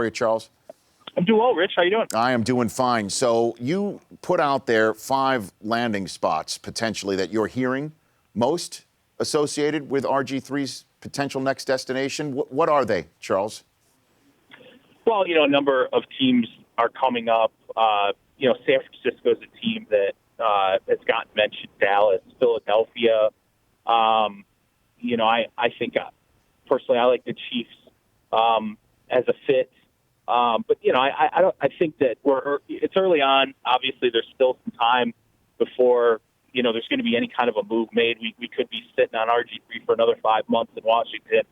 you, Charles? I'm doing well, Rich. How you doing? I am doing fine. So you put out there 5 landing spots potentially that you're hearing most associated with RG3's potential next destination. What are they, Charles? Well, a number of teams are coming up. San Francisco is a team that has gotten mentioned. Dallas, Philadelphia. I think personally I like the Chiefs as a fit. But I think that it's early on. Obviously, there's still some time before there's going to be any kind of a move made. We could be sitting on RG3 for another 5 months in Washington,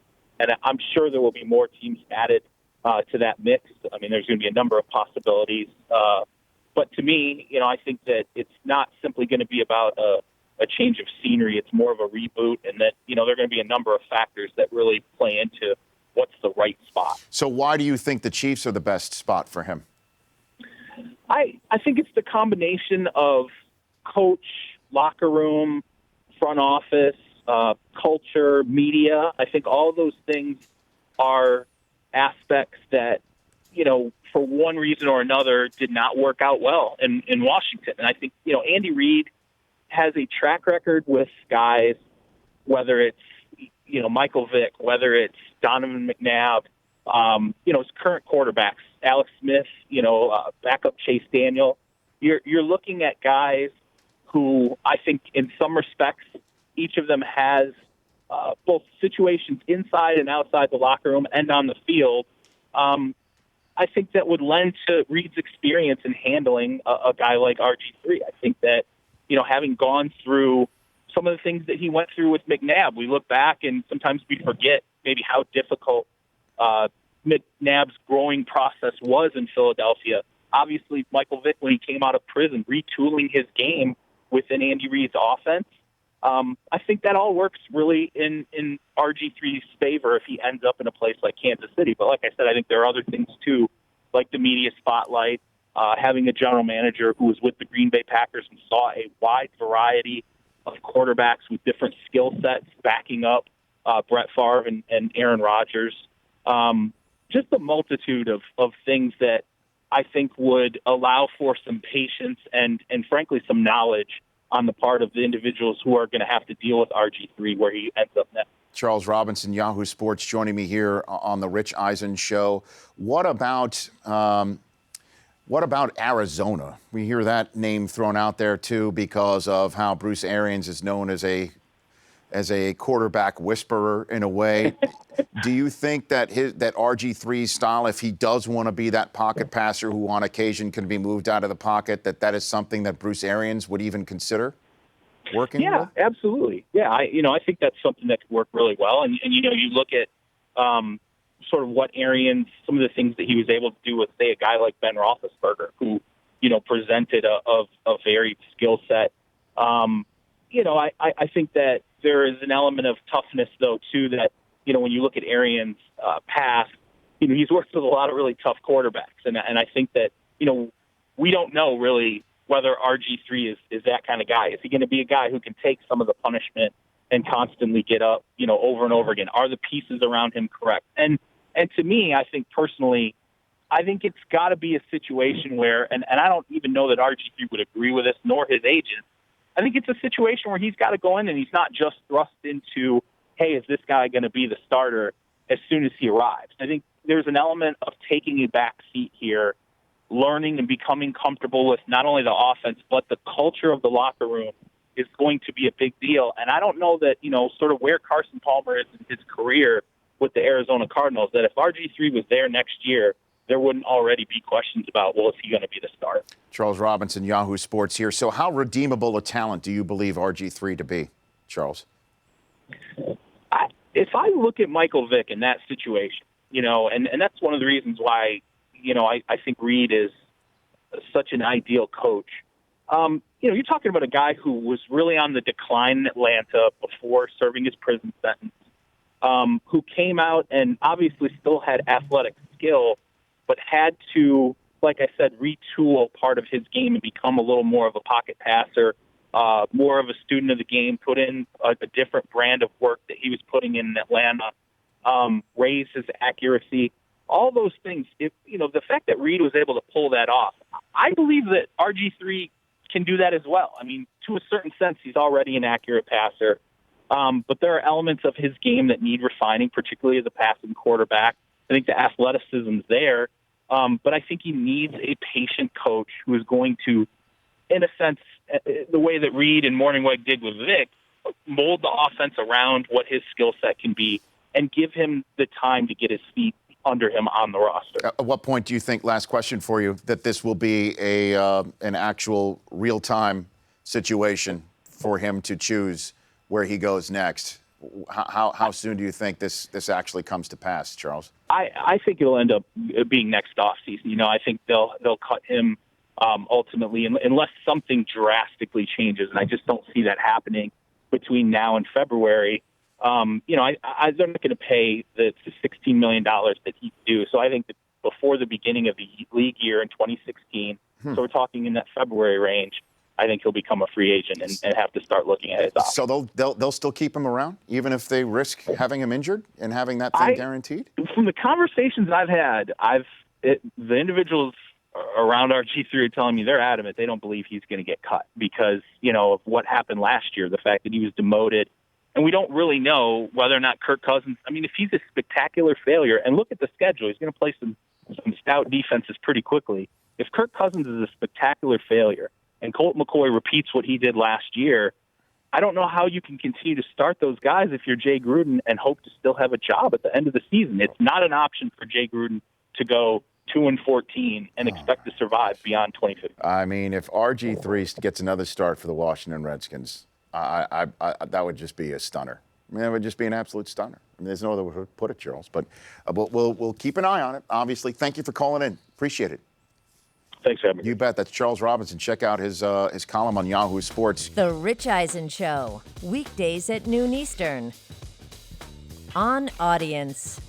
and I'm sure there will be more teams added to that mix. I mean, there's going to be a number of possibilities. But to me, I think that it's not simply going to be about a change of scenery. It's more of a reboot, and that there are going to be a number of factors that really play into what's the right spot. So why do you think the Chiefs are the best spot for him? I think it's the combination of coach, locker room, front office, culture, media. I think all of those things are aspects that, for one reason or another, did not work out well in Washington. And I think, Andy Reid has a track record with guys, whether it's, Michael Vick, whether it's Donovan McNabb, his current quarterbacks, Alex Smith, backup Chase Daniel. You're looking at guys who I think in some respects, each of them has both situations inside and outside the locker room and on the field. I think that would lend to Reid's experience in handling a guy like RG3. I think that, having gone through some of the things that he went through with McNabb, we look back and sometimes we forget maybe how difficult McNabb's growing process was in Philadelphia. Obviously, Michael Vick, when he came out of prison, retooling his game within Andy Reid's offense. I think that all works really in RG3's favor if he ends up in a place like Kansas City. But like I said, I think there are other things too, like the media spotlight, having a general manager who was with the Green Bay Packers and saw a wide variety of quarterbacks with different skill sets backing up Brett Favre and Aaron Rodgers. Just a multitude of things that I think would allow for some patience and frankly, some knowledge on the part of the individuals who are going to have to deal with RG3 where he ends up next. Charles Robinson, Yahoo Sports, joining me here on the Rich Eisen Show. What about Arizona? We hear that name thrown out there too because of how Bruce Arians is known as a quarterback whisperer in a way. Do you think that that RG3's style, if he does want to be that pocket passer who on occasion can be moved out of the pocket, that is something that Bruce Arians would even consider working with? Yeah, absolutely. Yeah, I think that's something that could work really well. And you look at sort of what Arians, some of the things that he was able to do with, say, a guy like Ben Roethlisberger, who, presented a varied skill set. I think that there is an element of toughness, though, too, that, when you look at Arians' past, he's worked with a lot of really tough quarterbacks. And I think that, we don't know really whether RG3 is that kind of guy. Is he going to be a guy who can take some of the punishment and constantly get up, over and over again? Are the pieces around him correct? And to me, I think personally, I think it's got to be a situation where, and I don't even know that RG3 would agree with this, nor his agent. I think it's a situation where he's got to go in and he's not just thrust into, hey, is this guy going to be the starter as soon as he arrives? I think there's an element of taking a back seat here, learning and becoming comfortable with not only the offense, but the culture of the locker room is going to be a big deal. And I don't know that, sort of where Carson Palmer is in his career with the Arizona Cardinals, that if RG3 was there next year, there wouldn't already be questions about, well, is he going to be the starter? Charles Robinson, Yahoo Sports here. So how redeemable a talent do you believe RG3 to be, Charles? If I look at Michael Vick in that situation, and that's one of the reasons why, I think Reid is such an ideal coach. You're talking about a guy who was really on the decline in Atlanta before serving his prison sentence, who came out and obviously still had athletic skill, but had to, like I said, retool part of his game and become a little more of a pocket passer, more of a student of the game, put in a different brand of work that he was putting in Atlanta, raise his accuracy. all those things. If the fact that Reed was able to pull that off, I believe that RG3 can do that as well. I mean, to a certain sense, he's already an accurate passer, but there are elements of his game that need refining, particularly as a passing quarterback. I think the athleticism's there, but I think he needs a patient coach who is going to, in a sense, the way that Reed and Morningweg did with Vic, mold the offense around what his skill set can be and give him the time to get his feet under him on the roster. At what point do you think, last question for you, that this will be an actual real-time situation for him to choose where he goes next? How soon do you think this actually comes to pass, Charles? I think it'll end up being next offseason. I think they'll cut him ultimately, unless something drastically changes, and I just don't see that happening between now and February. They're not going to pay the $16 million that he's due. So I think that before the beginning of the league year in 2016, so we're talking in that February range, I think he'll become a free agent and have to start looking at his options. So they'll still keep him around, even if they risk having him injured and having that thing guaranteed? From the conversations I've had, the individuals around RG3 are telling me they're adamant they don't believe he's going to get cut because, of what happened last year, the fact that he was demoted. And we don't really know whether or not Kirk Cousins, if he's a spectacular failure, and look at the schedule, he's going to play some stout defenses pretty quickly. If Kirk Cousins is a spectacular failure and Colt McCoy repeats what he did last year, I don't know how you can continue to start those guys if you're Jay Gruden and hope to still have a job at the end of the season. It's not an option for Jay Gruden to go 2-14 and expect to survive beyond 2015. If RG3 gets another start for the Washington Redskins, I that would just be a stunner. That would just be an absolute stunner. There's no other way to put it, Charles. But we'll keep an eye on it, obviously. Thank you for calling in. Appreciate it. Thanks for having me. You bet. That's Charles Robinson. Check out his column on Yahoo Sports. The Rich Eisen Show, weekdays at noon Eastern. On Audience.